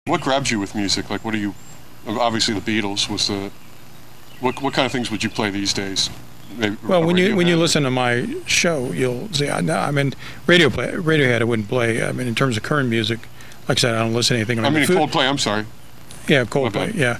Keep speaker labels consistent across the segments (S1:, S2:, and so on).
S1: What grabbed you with music? Like, what do you? Obviously, the Beatles was the. What kind of things would you play these days? Maybe
S2: well, when you listen to my show, you'll see. I mean, Radiohead I wouldn't play. I mean, in terms of current music, like I said, I don't listen to anything.
S1: I mean, Coldplay. I'm sorry.
S2: Yeah, Coldplay. Yeah.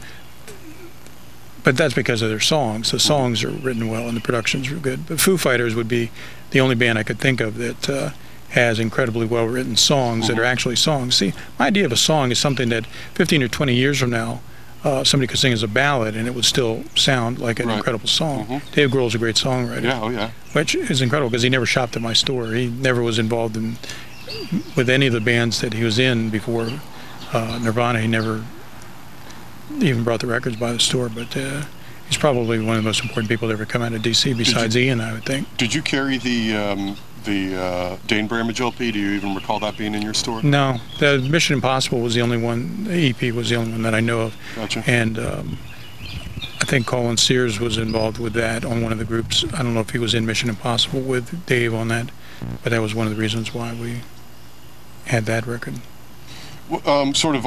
S2: But that's because of their songs. The songs are written well and the productions are good. But Foo Fighters would be the only band I could think of that has incredibly well-written songs that are actually songs. See, my idea of a song is something that 15 or 20 years from now, somebody could sing as a ballad and it would still sound like an incredible song. Dave Grohl's a great songwriter.
S1: Yeah, oh yeah.
S2: Which is incredible because he never shopped at my store. He never was involved with any of the bands that he was in before Nirvana. He never even brought the records by the store, but he's probably one of the most important people to ever come out of D.C. besides Ian, I would think.
S1: Did you carry the Dane Bramage LP? Do you even recall that being in your store?
S2: No. The Mission Impossible was the only one, the EP was the only one that I know of.
S1: Gotcha.
S2: And I think Colin Sears was involved with that on one of the groups. I don't know if he was in Mission Impossible with Dave on that, but that was one of the reasons why we had that record.
S1: Sort of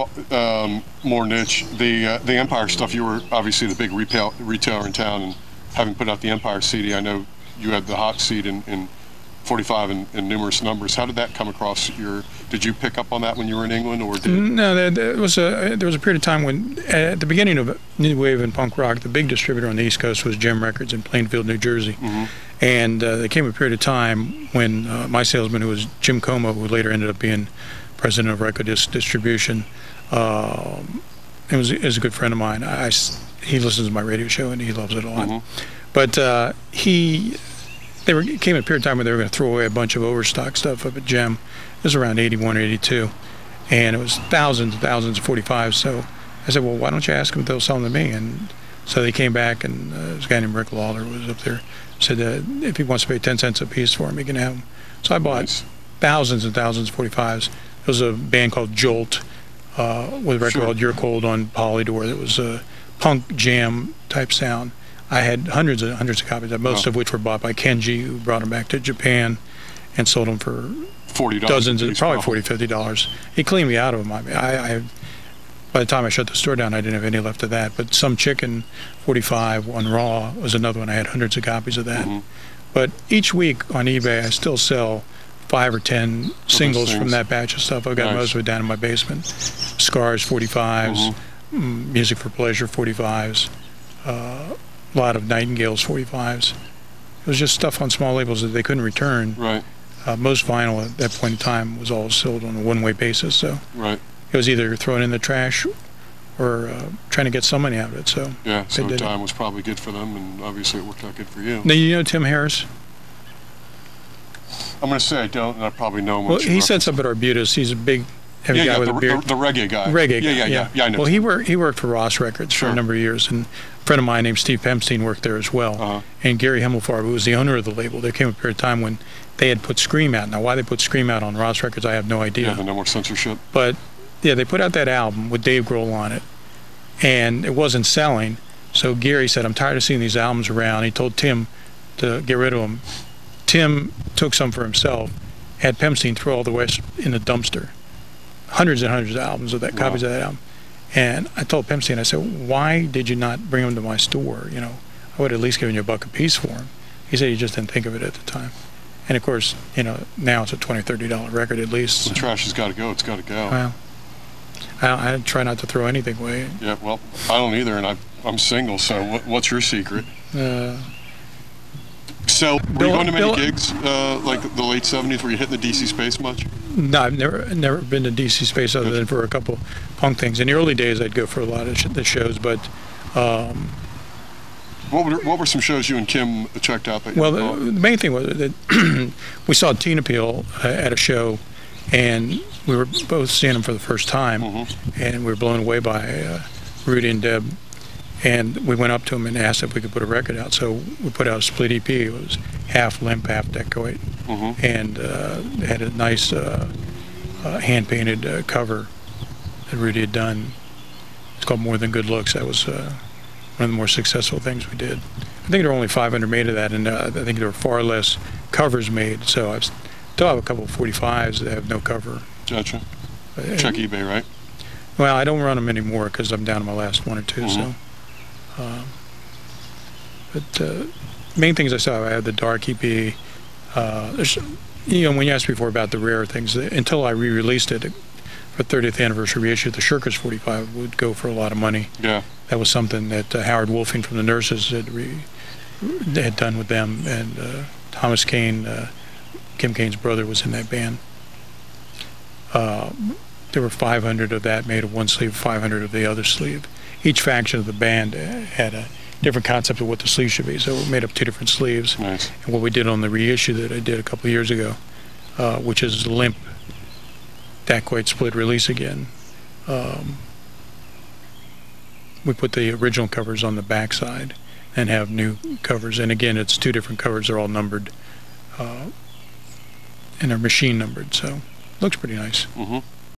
S1: more niche, the Empire stuff. You were obviously the big retailer in town, and having put out the Empire CD, I know you had the hot seat in 45 in numerous numbers. How did that come across your? Did you pick up on that when you were in England, or did?
S2: No, there was a period of time when, at the beginning of new wave and punk rock, the big distributor on the East Coast was Gem Records in Plainfield, New Jersey, and there came a period of time when my salesman, who was Jim Como, who later ended up being president of Record Distribution, is a good friend of mine. He listens to my radio show and he loves it a lot. But came a period of time where they were going to throw away a bunch of overstock stuff up at Gem. It was around 81 or 82, and it was thousands and thousands of 45s. So I said, well, why don't you ask them if they'll sell them to me? And so they came back, and this guy named Rick Lawler was up there. Said if he wants to pay 10 cents a piece for them, he can have them. So I bought thousands and thousands of 45s. There was a band called Jolt with a record called You're Cold on Polydor. It was a punk jam type sound. I had hundreds of copies, most of which were bought by Kenji, who brought them back to Japan and sold them for
S1: $40
S2: dozens, probably $40, $50. He cleaned me out of them. I mean, by the time I shut the store down, I didn't have any left of that. But Some Chicken 45 on Raw was another one. I had hundreds of copies of that. But each week on eBay, I still sell 5 or 10 singles from that batch of stuff. I've got most of it down in my basement. Scars 45s, Music for Pleasure 45s, a lot of Nightingales 45s. It was just stuff on small labels that they couldn't return. Most vinyl at that point in time was all sold on a one-way basis, so it was either thrown in the trash or trying to get some money out of it. So
S1: so time was probably good for them, and obviously it worked out good for you.
S2: Now, you know Tim Harris?
S1: I'm going to say I don't, and I probably know him.
S2: Well, he sets up at Arbutus. He's a big, heavy guy with a beard.
S1: The reggae guy.
S2: Reggae guy.
S1: Yeah, I know.
S2: Well, he worked for Ross Records for a number of years, and a friend of mine named Steve Pemstein worked there as well. And Gary Himmelfarb, who was the owner of the label, there came a period of time when they had put Scream out. Now, why they put Scream out on Ross Records, I have no idea.
S1: Yeah, no more censorship.
S2: But yeah, they put out that album with Dave Grohl on it, and it wasn't selling. So Gary said, "I'm tired of seeing these albums around." He told Tim to get rid of them. Tim took some for himself, had Pemstein throw all the rest in the dumpster. Hundreds and hundreds of albums of that, copies of that album. And I told Pemstein, I said, why did you not bring them to my store? You know, I would have at least given you $1 a piece for them. He said he just didn't think of it at the time. And of course, you know, now it's a $20, $30 record at least.
S1: The trash has got to go. It's got to go.
S2: Well, I try not to throw anything away.
S1: Yeah, well, I don't either, and I'm single, so what's your secret? So, were you going to many gigs, like the late 70s? Were you hitting the DC space much?
S2: No, I've never been to DC space other than for a couple punk things. In the early days, I'd go for a lot of the shows, but...
S1: What were some shows you and Kim checked out that you
S2: the main thing was that we saw Teen Appeal at a show, and we were both seeing them for the first time, and we were blown away by Rudy and Deb. And we went up to them and asked if we could put a record out. So we put out a split EP. It was half limp, half decoy, and it had a nice hand-painted cover that Rudy had done. It's called More Than Good Looks. That was one of the more successful things we did. I think there were only 500 made of that, and I think there were far less covers made. So I still have a couple of 45s that have no cover.
S1: Gotcha. Check eBay, right?
S2: Well, I don't run them anymore because I'm down to my last one or two. So, but main things I saw, I had the dark EP. There's, when you asked before about the rare things, until I re-released it for 30th anniversary reissue, the Shirkers 45 would go for a lot of money.
S1: Yeah.
S2: That was something that Howard Wolfing from the Nurses had done with them, and Thomas Kane, Kim Kane's brother, was in that band. There were 500 of that made of one sleeve, 500 of the other sleeve. Each faction of the band had a different concept of what the sleeve should be, so it made up 2 different sleeves.
S1: Nice.
S2: And what we did on the reissue that I did a couple of years ago, which is limp, Dacquoid split release again, we put the original covers on the back side and have new covers. And again, it's 2 different covers. They're all numbered, and they're machine numbered, so it looks pretty nice.